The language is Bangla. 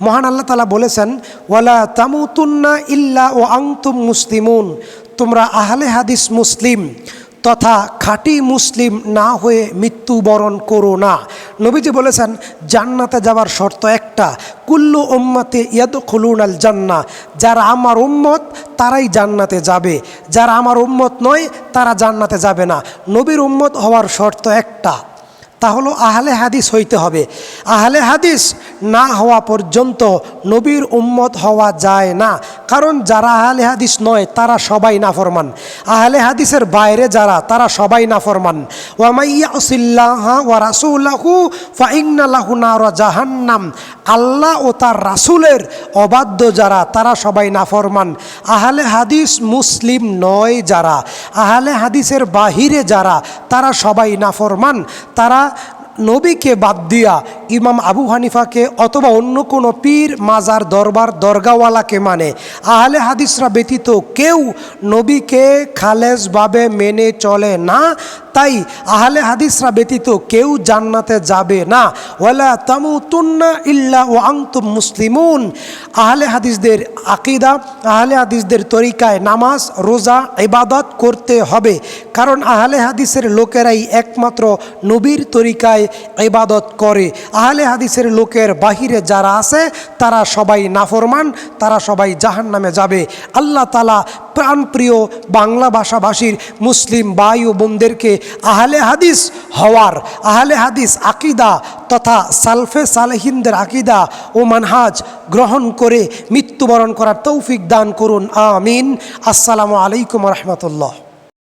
মহান আল্লাহ তাআলা বলেছেন, ওয়ালা তামুতুন্না ইল্লা ওয়া আনতুম মুসলিমুন, তোমরা আহলে হাদিস মুসলিম তথা খাঁটি মুসলিম না হয়ে মৃত্যুবরণ করো না। নবীজি বলেছেন জান্নাতে যাওয়ার শর্ত একটা, কুল্লু উম্মতে ইয়াদখুলুনাল জান্নাহ, যারা আমার উম্মত তারাই জান্নাতে যাবে, যারা আমার উম্মত নয় তারা জান্নাতে যাবে না। নবীর উম্মত হওয়ার শর্ত একটা, তা হলো আহলে হাদিস হইতে হবে। আহলে হাদিস না হওয়া পর্যন্ত নবীর উম্মত হওয়া যায় না, কারণ যারা আহলে হাদিস নয় তারা সবাই নাফরমান। আহলে হাদিসের বাইরে যারা, তারা সবাই নাফরমান। ওয়া মাইয়াসিল্লাহা ওয়া রাসূলাহু ফাইন্না লাহু নারা জাহান্নাম, আল্লাহ ও তার রাসূলের অবাধ্য যারা, তারা সবাই নাফরমান। আহলে হাদিস মুসলিম নয় যারা, আহলে হাদিসের বাহিরে যারা, তারা সবাই নাফরমান। তারা নবীকে বাদ দিয়া ইমাম আবু হানিফাকে অথবা অন্য কোনো পীর, মাজার, দরবার, দরগাওয়ালাকে মানে। আহলে হাদিসরা ব্যতীত কেউ নবীকে খালেসভাবে মেনে চলে না, তাই আহলে হাদিসরা ব্যতীত কেউ জান্নাতে যাবে না। ওয়ালা তামুতুন্না ইল্লা ওয়া আনতুম মুসলিমুন, আহলে হাদিসদের আকীদা, আহলে হাদিসদের তরিকায় নামাজ, রোজা, ইবাদত করতে হবে, কারণ আহলে হাদিসের লোকেরাই একমাত্র নবীর তরিকায় ইবাদত করে। আহলে হাদিসের লোকের বাহিরে যারা আছে তারা সবাই নাফরমান, তারা সবাই জাহান্নামে যাবে। আল্লাহ তাআলা প্রাণপ্রিয় বাংলা ভাষাভাষীর মুসলিম ভাই ও বোনদেরকে আহলে হাদিস হওয়ার, আহলে হাদিস আকীদা তথা সালফে সালেহিনদের আকীদা ও মানহাজ গ্রহণ করে মৃত্যুবরণ করার তৌফিক দান করুন, আমিন। আসসালামু আলাইকুম ওয়া রাহমাতুল্লাহ।